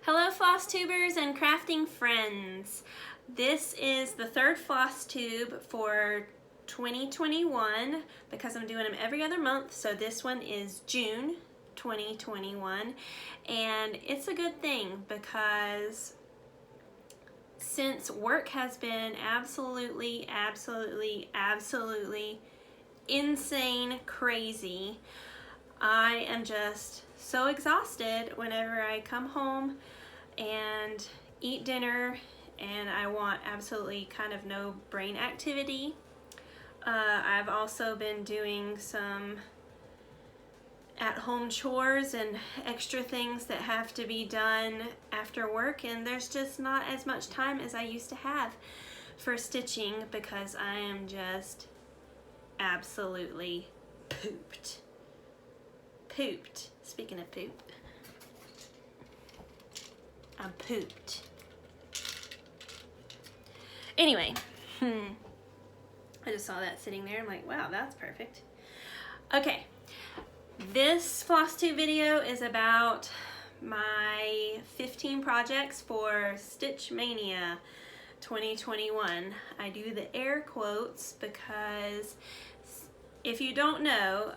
Hello FlossTubers and crafting friends. This is the third FlossTube for 2021 because I'm doing them every other month. So this one is June 2021 and it's a good thing because since work has been absolutely insane crazy, I am just so exhausted whenever I come home and eat dinner and I want absolutely kind of no brain activity. I've also been doing some at-home chores and extra things that have to be done after work, and there's just not as much time as I used to have for stitching because I am just absolutely pooped. Speaking of poop, I'm pooped. Anyway, I just saw that sitting there. I'm like, wow, that's perfect. Okay, this FlossTube video is about my 15 projects for Stitch Mania 2021. I do the air quotes because if you don't know,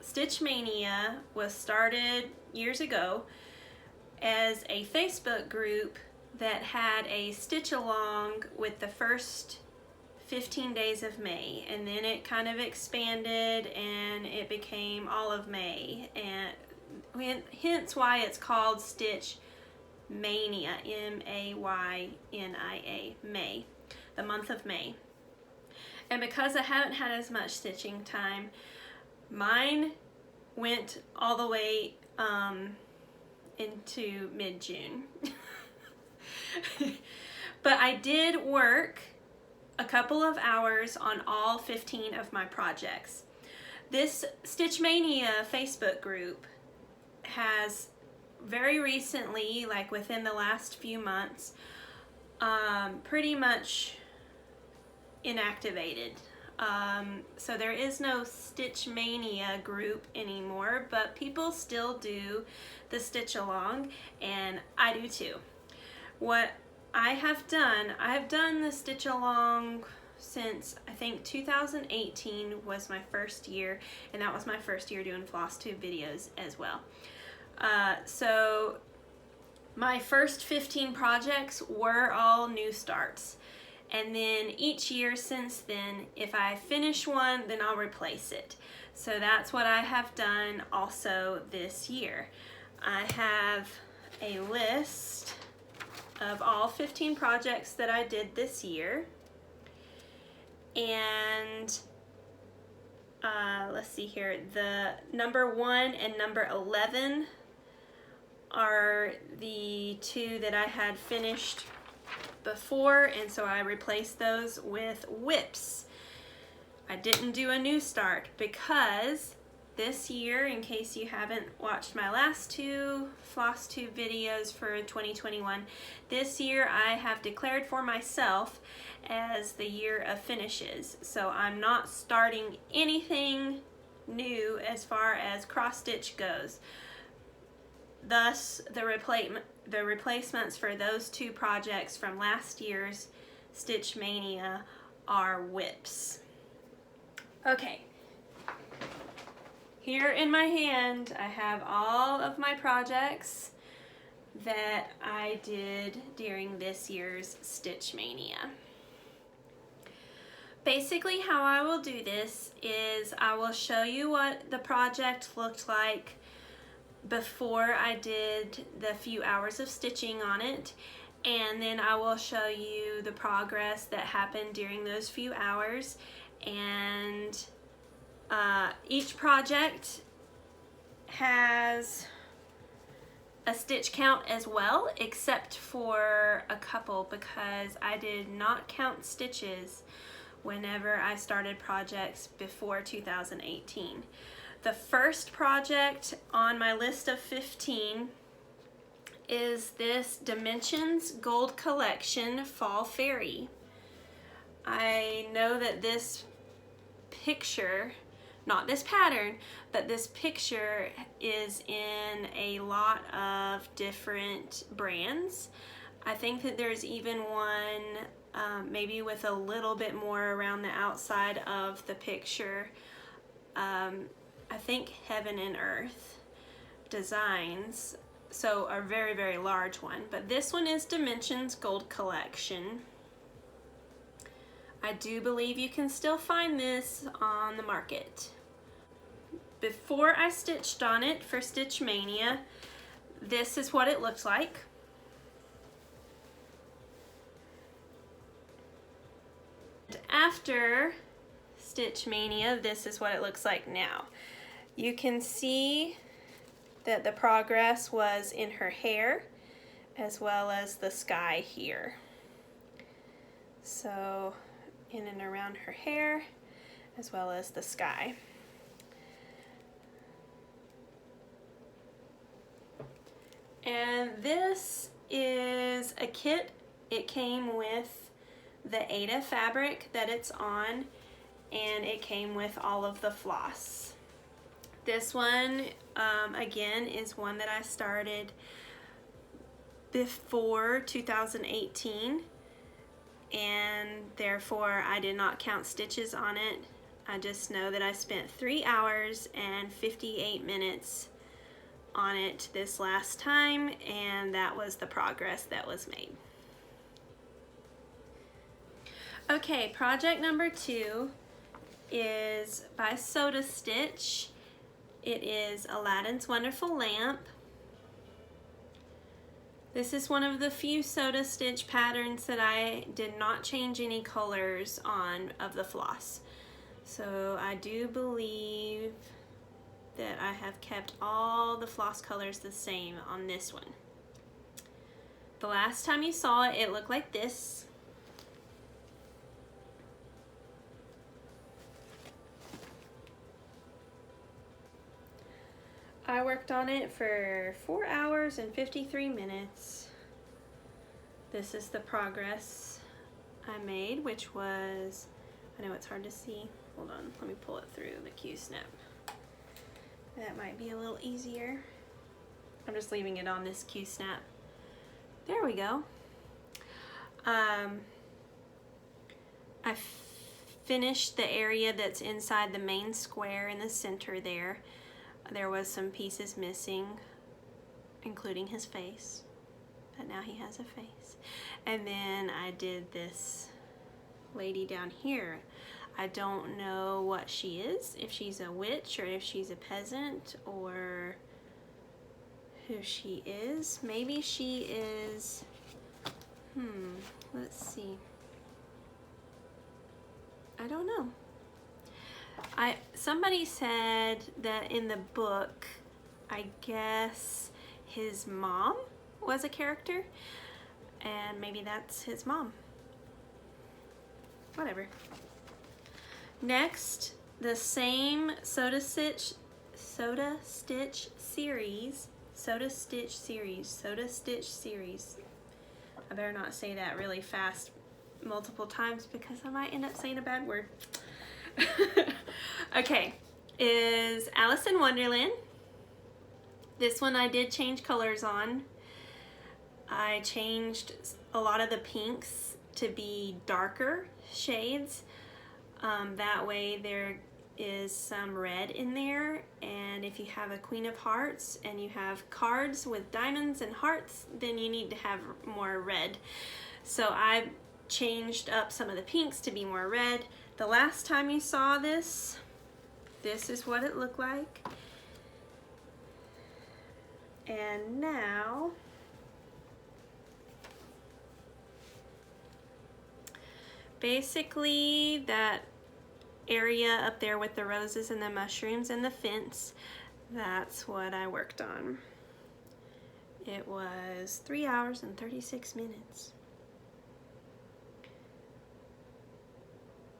Stitch Mania was started years ago as a Facebook group that had a stitch along with the first 15 days of May, and then it kind of expanded and it became all of May, and hence why it's called Stitch Mania, M-A-Y-N-I-A, May, the month of May. And because I haven't had as much stitching time, mine went all the way into mid-June. But I did work a couple of hours on all 15 of my projects. This Stitch Mania Facebook group has very recently, like within the last few months, pretty much inactivated. So there is no Stitch Mania group anymore, but people still do the stitch along, and I do too. What I have done the stitch along since I think 2018 was my first year, and that was my first year doing FlossTube videos as well. So my first 15 projects were all new starts. And then each year since then, if I finish one, then I'll replace it. So that's what I have done also this year. I have a list of all 15 projects that I did this year. And let's see here, the number 1 and number 11 are the two that I had finished before, and so I replaced those with whips. I didn't do a new start because this year, in case you haven't watched my last two FlossTube videos for 2021, this year I have declared for myself as the year of finishes. So I'm not starting anything new as far as cross stitch goes. Thus, the replacements for those two projects from last year's Stitch Mania are whips. Okay, here in my hand I have all of my projects that I did during this year's Stitch Mania. Basically, how I will do this is I will show you what the project looked like before I did the few hours of stitching on it, and then I will show you the progress that happened during those few hours. And each project has a stitch count as well, except for a couple because I did not count stitches whenever I started projects before 2018. The first project on my list of 15 is this Dimensions Gold Collection Fall Fairy. I know that this picture not this pattern, but this picture is in a lot of different brands. I think that there's even one maybe with a little bit more around the outside of the picture. I think Heaven and Earth Designs, so a very, very large one. But this one is Dimensions Gold Collection. I do believe you can still find this on the market. Before I stitched on it for Stitch Mania, this is what it looked like. After Stitch Mania, this is what it looks like now. You can see that the progress was in her hair as well as the sky here. So in and around her hair as well as the sky. And this is a kit. It came with the Aida fabric that it's on, and it came with all of the floss. This one, again, is one that I started before 2018, and therefore I did not count stitches on it. I just know that I spent 3 hours and 58 minutes on it this last time, and that was the progress that was made. Okay, project number 2 is by Soda Stitch. It is Aladdin's Wonderful Lamp. This is one of the few Soda Stitch patterns that I did not change any colors on of the floss. So I do believe that I have kept all the floss colors the same on this one. The last time you saw it, it looked like this. I worked on it for 4 hours and 53 minutes. This is the progress I made, which was, I know it's hard to see. Hold on, let me pull it through the Q-snap. That might be a little easier. I'm just leaving it on this Q-snap. There we go. I finished the area that's inside the main square in the center there. There was some pieces missing, including his face, but now he has a face. And then I did this lady down here. I don't know what she is, if she's a witch or if she's a peasant or who she is. Maybe she is, let's see. I don't know. Somebody said that in the book, I guess his mom was a character, and maybe that's his mom. Whatever. Next, the same Soda Stitch series. I better not say that really fast multiple times because I might end up saying a bad word. Okay, is Alice in Wonderland. This one I did change colors on. I changed a lot of the pinks to be darker shades. That way there is some red in there, and if you have a Queen of Hearts and you have cards with diamonds and hearts, then you need to have more red. So I changed up some of the pinks to be more red. The last time you saw this, this is what it looked like. And now, basically that area up there with the roses and the mushrooms and the fence, that's what I worked on. It was 3 hours and 36 minutes.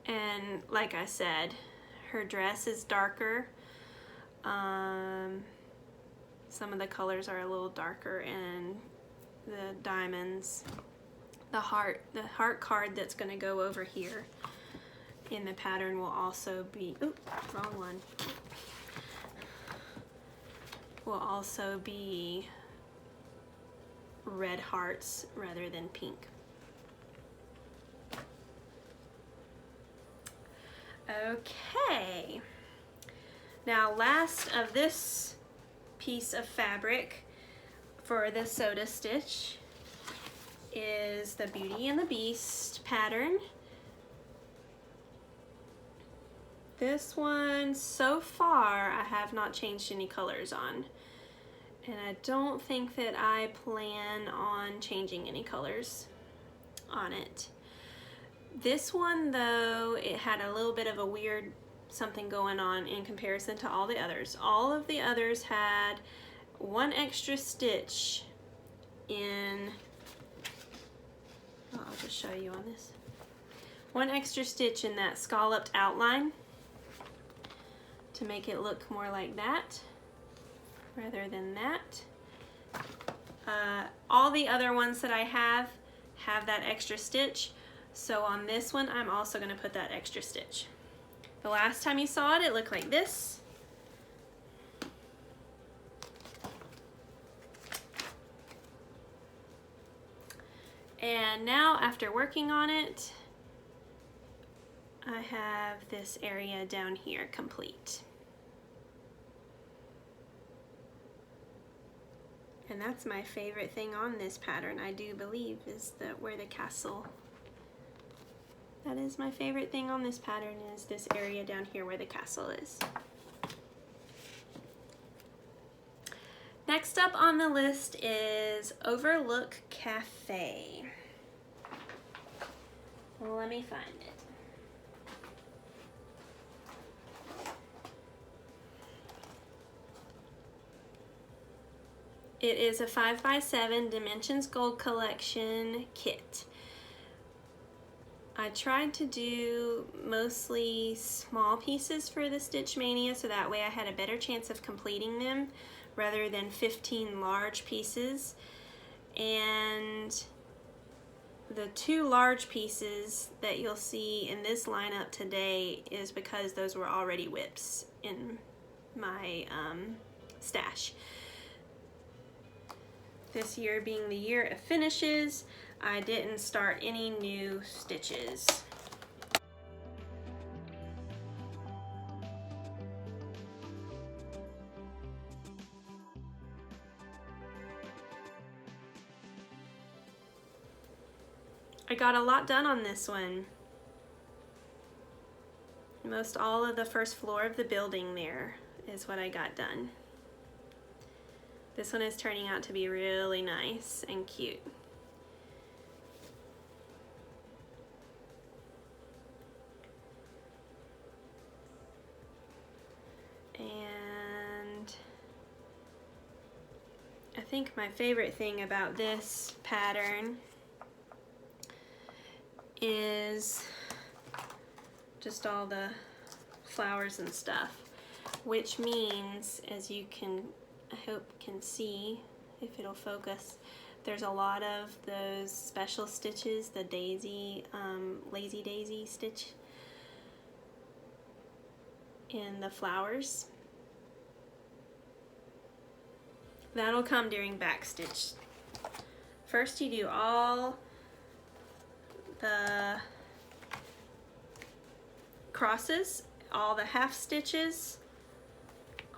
And like I said, her dress is darker. Some of the colors are a little darker, and the diamonds, the heart card that's going to go over here in the pattern will also be, oops, wrong one, will also be red hearts rather than pink. Okay, now last of this piece of fabric for the soda stitch is the Beauty and the Beast pattern. This one, so far, I have not changed any colors on. And I don't think that I plan on changing any colors on it. This one though, it had a little bit of a weird something going on in comparison to all the others. All of the others had one extra stitch in, oh, I'll just show you on this. One extra stitch in that scalloped outline to make it look more like that rather than that. All the other ones that I have that extra stitch. So on this one, I'm also going to put that extra stitch. The last time you saw it, it looked like this. And now, after working on it, I have this area down here complete. And that's my favorite thing on this pattern, I do believe, is where the castle. That is my favorite thing on this pattern, is this area down here where the castle is. Next up on the list is Overlook Cafe. Well, let me find it. It is a 5x7 Dimensions Gold Collection kit. I tried to do mostly small pieces for the Stitch Mania so that way I had a better chance of completing them rather than 15 large pieces. And the 2 large pieces that you'll see in this lineup today is because those were already whips in my stash. This year being the year of finishes, I didn't start any new stitches. I got a lot done on this one. Most all of the first floor of the building there is what I got done. This one is turning out to be really nice and cute. And I think my favorite thing about this pattern is just all the flowers and stuff, which means, as you can, I hope can see, if it'll focus, there's a lot of those special stitches, the daisy, lazy daisy stitch in the flowers. That'll come during back stitch. First you do all the crosses, all the half stitches,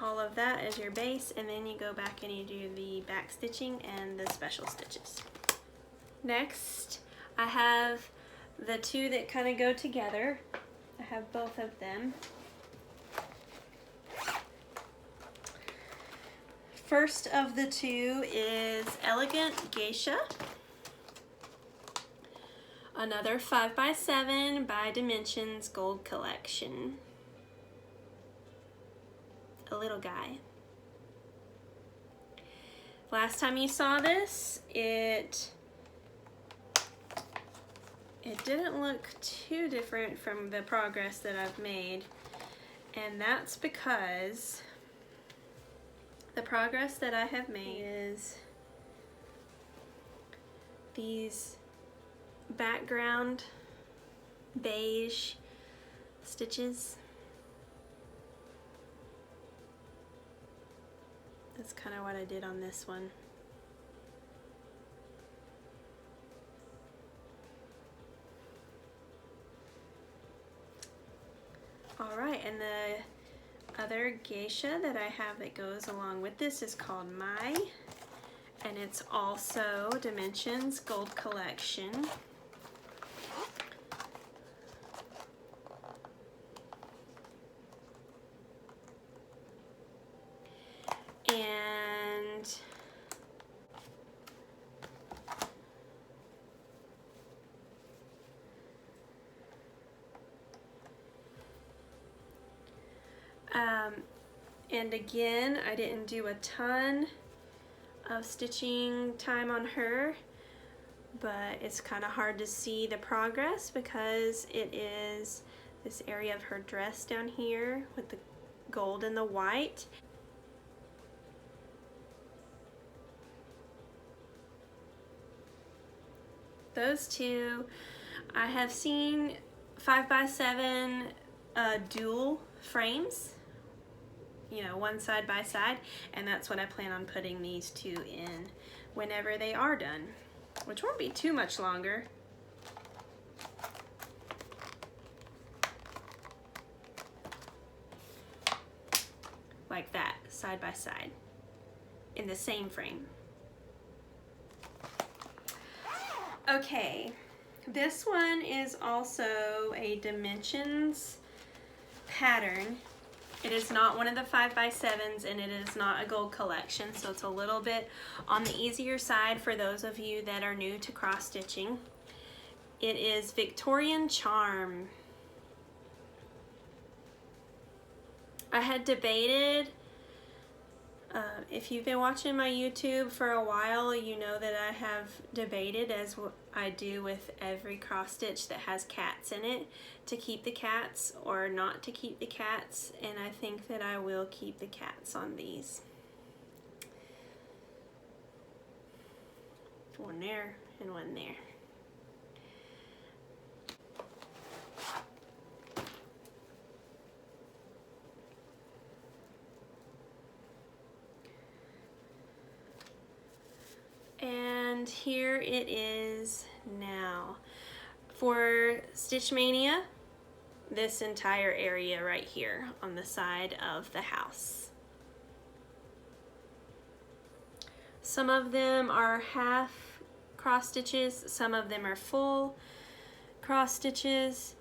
all of that as your base, and then you go back and you do the back stitching and the special stitches. Next, I have the 2 that kind of go together. I have both of them. First of the 2 is Elegant Geisha. Another 5x7 by Dimensions Gold Collection. A little guy. Last time you saw this, it didn't look too different from the progress that I've made, and that's because the progress that I have made is these background beige stitches. That's kind of what I did on this one. Alright, and the other geisha that I have that goes along with this is called Mai, and it's also Dimensions Gold Collection. And and again, I didn't do a ton of stitching time on her, but it's kind of hard to see the progress because it is this area of her dress down here with the gold and the white. Those two, I have seen 5x7 dual frames, you know, one side by side, and that's what I plan on putting these two in whenever they are done, which won't be too much longer. Like that, side by side, in the same frame. Okay, this one is also a Dimensions pattern. It is not one of the 5x7s, and it is not a gold collection, so it's a little bit on the easier side for those of you that are new to cross stitching. It is Victorian Charm. I had debated, if you've been watching my YouTube for a while, you know that I have debated, as I do with every cross stitch that has cats in it, to keep the cats or not to keep the cats, and I think that I will keep the cats on these. One there and one there. And here it is now. For Stitch Mania, this entire area right here on the side of the house. Some of them are half cross stitches, some of them are full cross stitches.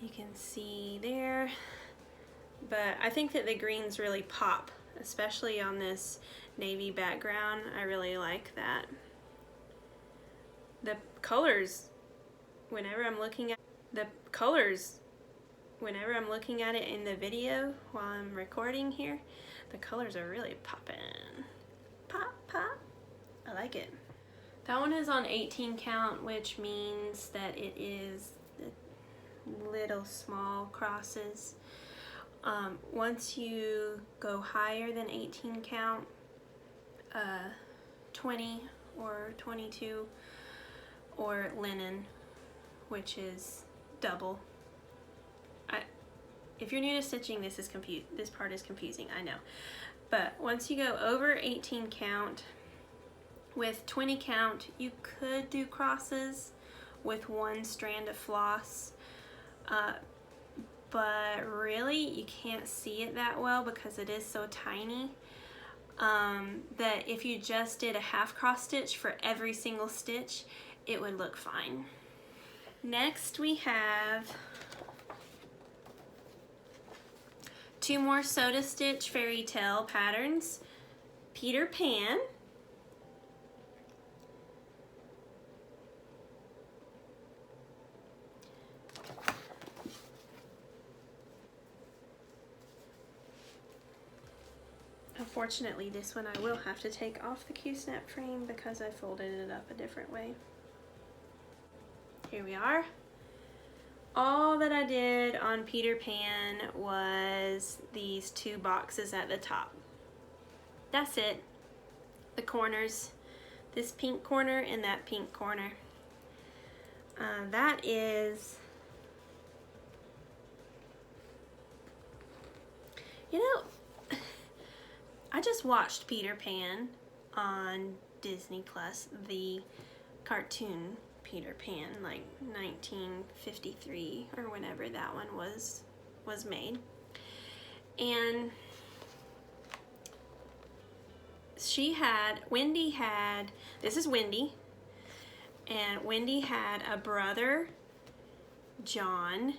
You can see there, but I think that the greens really pop, especially on this navy background. I really like that. The colors, whenever I'm looking at it in the video while I'm recording here, the colors are really popping. Pop, pop. I like it. That one is on 18 count, which means that it is the little small crosses. Once you go higher than 18 count, 20 or 22, or linen, which is double. If you're new to stitching, this part is confusing, I know. But once you go over 18 count, with 20 count, you could do crosses with one strand of floss, but really you can't see it that well because it is so tiny, that if you just did a half cross stitch for every single stitch, it would look fine. Next we have two more Soda Stitch Fairy Tale patterns. Peter Pan, unfortunately this one I will have to take off the Q-snap frame because I folded it up a different way. Here we are. All that I did on Peter Pan was these two boxes at the top. That's it. The corners, this pink corner and that pink corner. That is You know, I just watched Peter Pan on Disney Plus, the cartoon Peter Pan, like 1953 or whenever that one was made. And Wendy had, this is Wendy, and Wendy had a brother, John,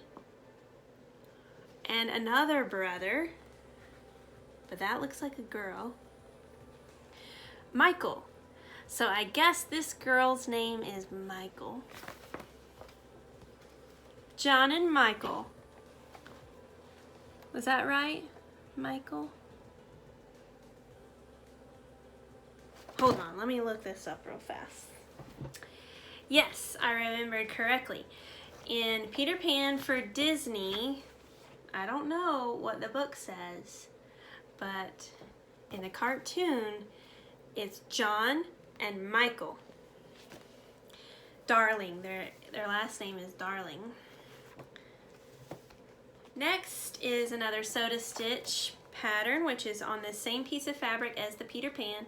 and another brother, but that looks like a girl, Michael. So I guess this girl's name is Michael. John and Michael. Was that right? Michael? Hold on, let me look this up real fast. Yes, I remembered correctly. In Peter Pan for Disney, I don't know what the book says, but in the cartoon, it's John and Michael. Darling, their last name is Darling. Next is another Soda Stitch pattern, which is on the same piece of fabric as the Peter Pan,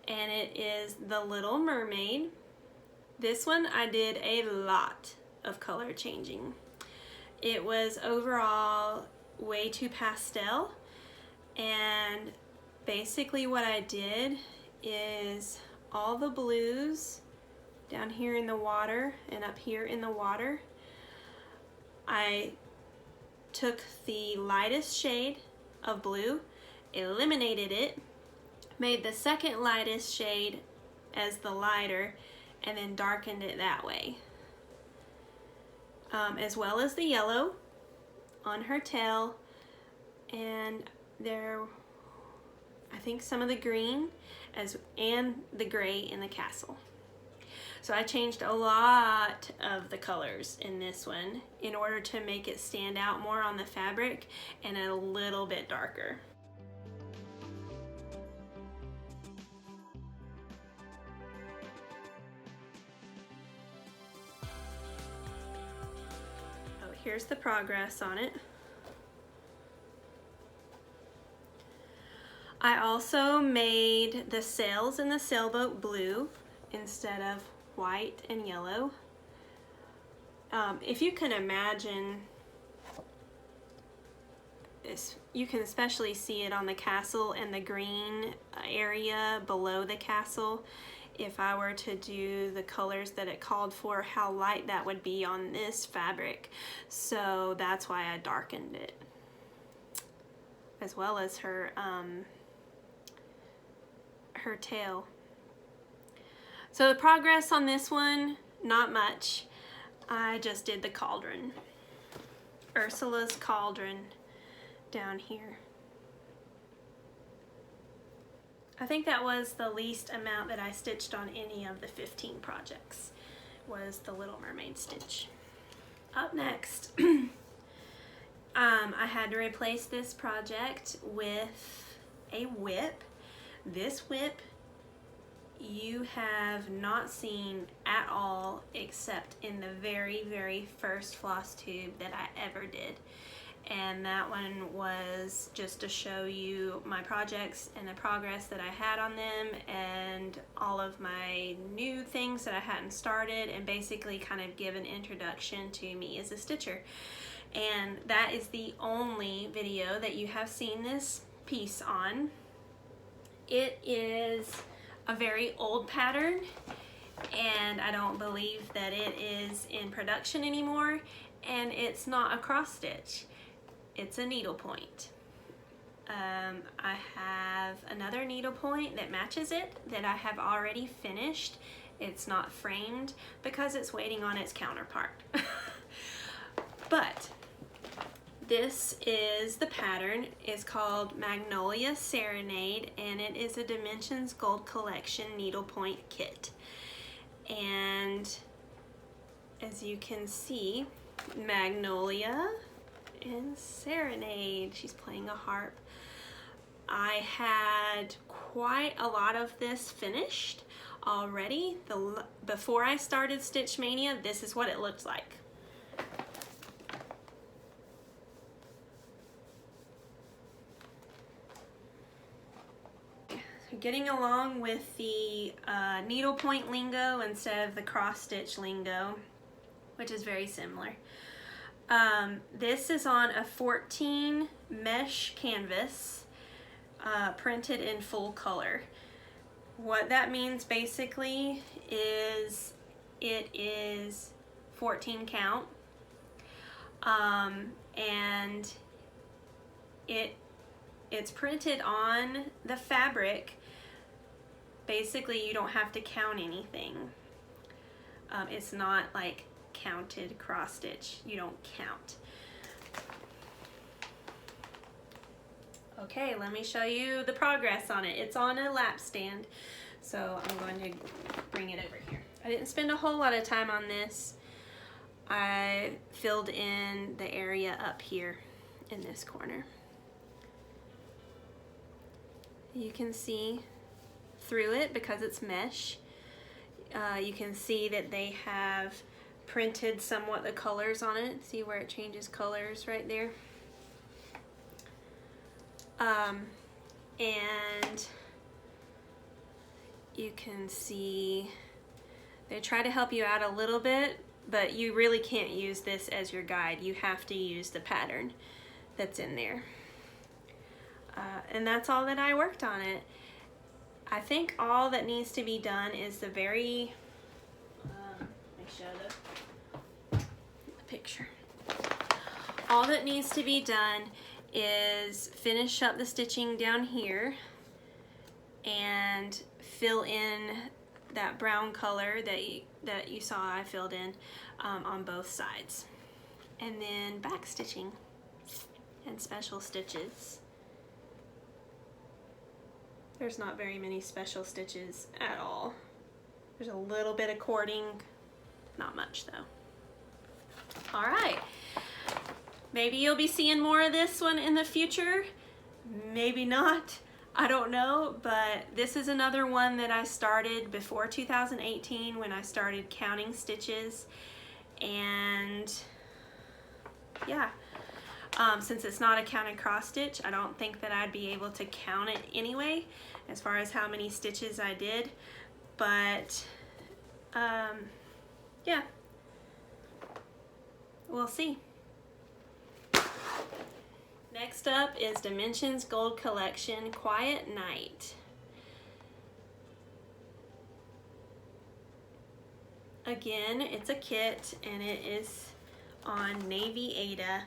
and it is the Little Mermaid. This one I did a lot of color changing. It was overall way too pastel, and basically what I did is all the blues down here in the water and up here in the water, I took the lightest shade of blue, eliminated it, made the second lightest shade as the lighter, and then darkened it that way. As well as the yellow on her tail, and there, I think some of the green and the gray in the castle. So I changed a lot of the colors in this one in order to make it stand out more on the fabric and a little bit darker. Oh, here's the progress on it. I also made the sails in the sailboat blue instead of white and yellow. If you can imagine this, you can especially see it on the castle and the green area below the castle. If I were to do the colors that it called for, how light that would be on this fabric. So that's why I darkened it, as well as her tail. So the progress on this one, not much. I just did the cauldron, Ursula's cauldron down here. I think that was the least amount that I stitched on any of the 15 projects, was the Little Mermaid stitch. Up next, I had to replace this project with a whip. This whip you have not seen at all except in the very, very first FlossTube that I ever did. And that one was just to show you my projects and the progress that I had on them and all of my new things that I hadn't started, and basically kind of give an introduction to me as a stitcher. And that is the only video that you have seen this piece on. It is a very old pattern, and I don't believe that it is in production anymore, and it's not a cross stitch, it's a needlepoint. I have another needlepoint that matches it that I have already finished. It's not framed because it's waiting on its counterpart. But this is the pattern. It's called Magnolia Serenade, and it is a Dimensions Gold Collection needlepoint kit. And as you can see, Magnolia and Serenade, she's playing a harp. I had quite a lot of this finished already. Before I started Stitch Mania, this is what it looked like. getting along with the needlepoint lingo instead of the cross stitch lingo, which is very similar. This is on a 14 mesh canvas, printed in full color. What that means basically is it is 14 count, and it's printed on the fabric. Basically, you don't have to count anything. It's not like counted cross stitch. You don't count. Okay, let me show you the progress on it. It's on a lap stand, so I'm going to bring it over here. I didn't spend a whole lot of time on this. I filled in the area up here in this corner. You can see through it because it's mesh. You can see that they have printed somewhat the colors on it. See where it changes colors right there? And you can see they try to help you out a little bit, but you really can't use this as your guide. You have to use the pattern that's in there. And that's all that I worked on it. I think all that needs to be done is the very, let me show the picture. All that needs to be done is finish up the stitching down here and fill in that brown color that you saw I filled in on both sides. And then back stitching and special stitches. There's not very many special stitches at all. There's a little bit of cording, not much though. All right, maybe you'll be seeing more of this one in the future, maybe not, I don't know, but this is another one that I started before 2018 when I started counting stitches, and yeah. Since it's not a counted cross stitch, I don't think that I'd be able to count it anyway as far as how many stitches I did, but yeah, we'll see. Next up is Dimensions Gold Collection Quiet Night. Again, it's a kit and it is on Navy Ada.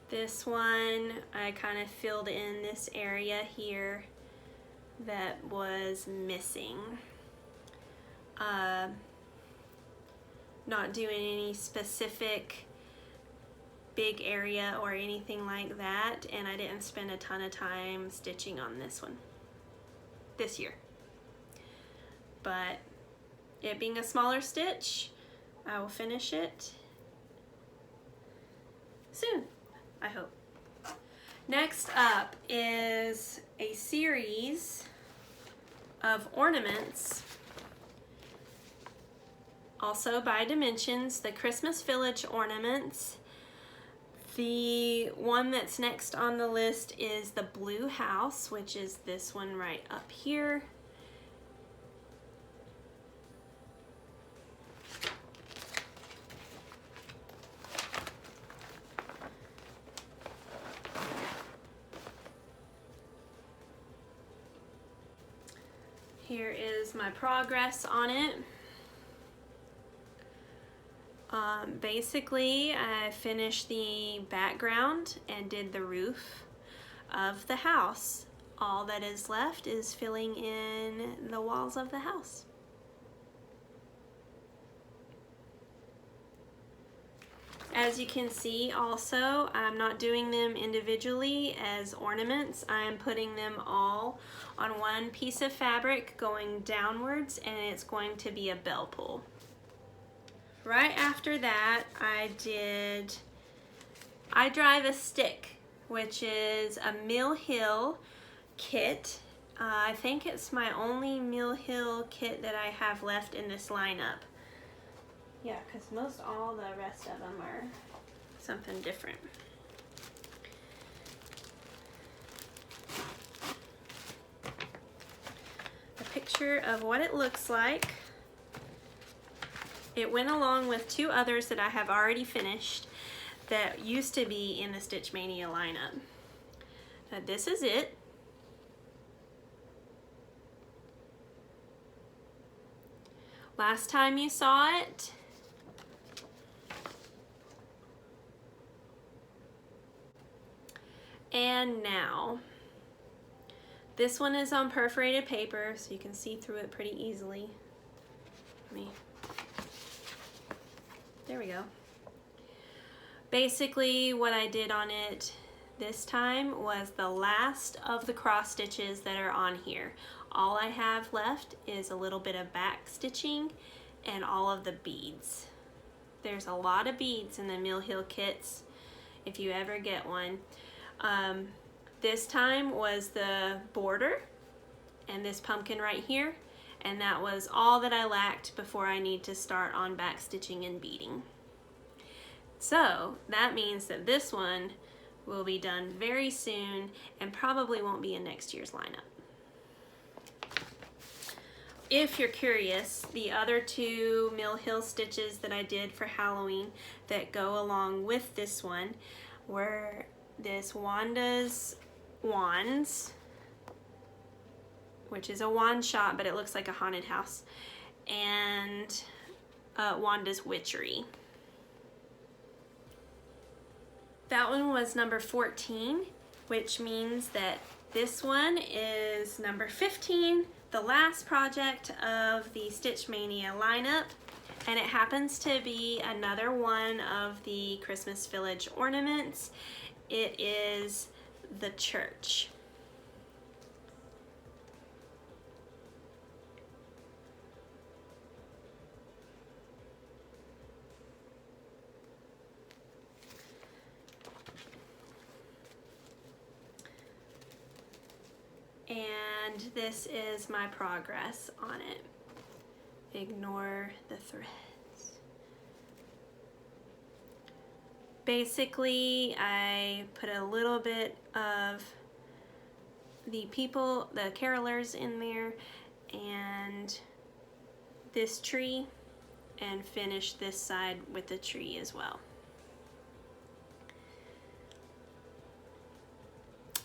This one, I kind of filled in this area here that was missing. Not doing any specific big area or anything like that, and I didn't spend a ton of time stitching on this one this year. But it being a smaller stitch, I will finish it soon, I hope. Next up is a series of ornaments, also by Dimensions, the Christmas Village ornaments. The one that's next on the list is the Blue House, which is this one right up here. Here is my progress on it. Basically, I finished the background and did the roof of the house. All that is left is filling in the walls of the house. As you can see also, I'm not doing them individually as ornaments. I am putting them all on one piece of fabric going downwards, and it's going to be a bell pull. Right after that, I Drive a Stick, which is a Mill Hill kit. I think it's my only Mill Hill kit that I have left in this lineup. Yeah, because most all the rest of them are something different. A picture of what it looks like. It went along with two others that I have already finished that used to be in the Stitch Mania lineup. This is it. Last time you saw it, and now. This one is on perforated paper, so you can see through it pretty easily. There we go. Basically, what I did on it this time was the last of the cross stitches that are on here. All I have left is a little bit of back stitching and all of the beads. There's a lot of beads in the Mill Hill kits if you ever get one. This time was the border and this pumpkin right here, and that was all that I lacked before I need to start on back stitching and beading. So that means that this one will be done very soon and probably won't be in next year's lineup. If you're curious, the other two Mill Hill stitches that I did for Halloween that go along with this one were this Wanda's Wands, which is a wand shop, but it looks like a haunted house, and Wanda's Witchery. That one was number 14, which means that this one is number 15, the last project of the Stitch Mania lineup, and it happens to be another one of the Christmas Village ornaments. It is the church. And this is my progress on it. Ignore the threads. Basically, I put a little bit of the carolers in there and this tree, and finish this side with the tree as well.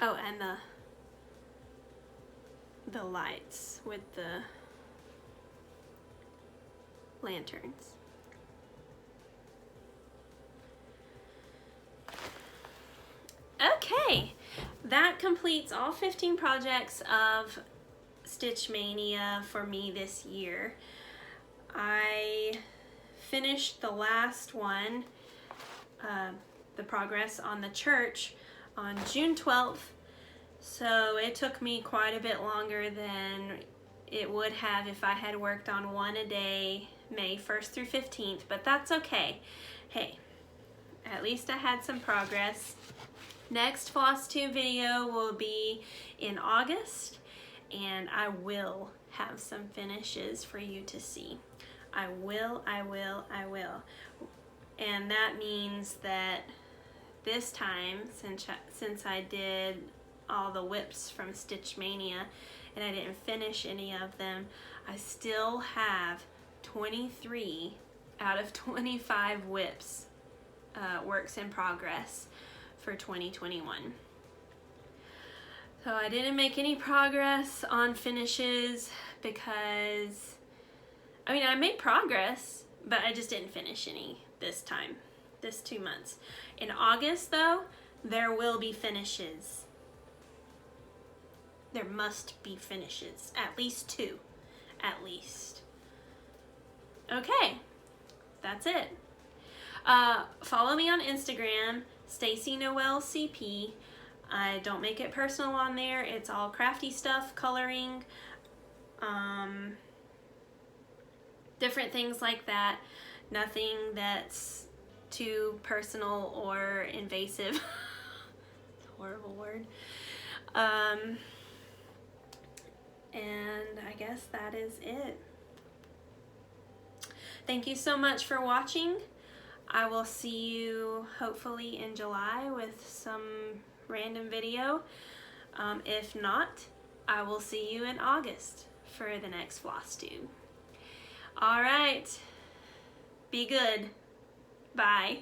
Oh, and the lights with the lanterns. Okay, that completes all 15 projects of Stitch Mania for me this year. I finished the last one, the progress on the church, on June 12th. So it took me quite a bit longer than it would have if I had worked on one a day, May 1st through 15th, but that's okay. Hey, at least I had some progress. Next FlossTube video will be in August, and I will have some finishes for you to see. I will. And that means that this time, since I did all the whips from Stitch Mania and I didn't finish any of them, I still have 23 out of 25 whips works in progress for 2021. So I didn't make any progress on finishes because, I mean, I made progress, but I just didn't finish any this time, this 2 months. In August though, there will be finishes. There must be finishes, at least 2, at least. Okay, that's it. Follow me on Instagram, Stacy Noel CP. I don't make it personal on there. It's all crafty stuff, coloring, different things like that. Nothing that's too personal or invasive. It's a horrible word. And I guess that is it. Thank you so much for watching. I will see you hopefully in July with some random video. If not, I will see you in August for the next FlossTube. All right, be good. Bye.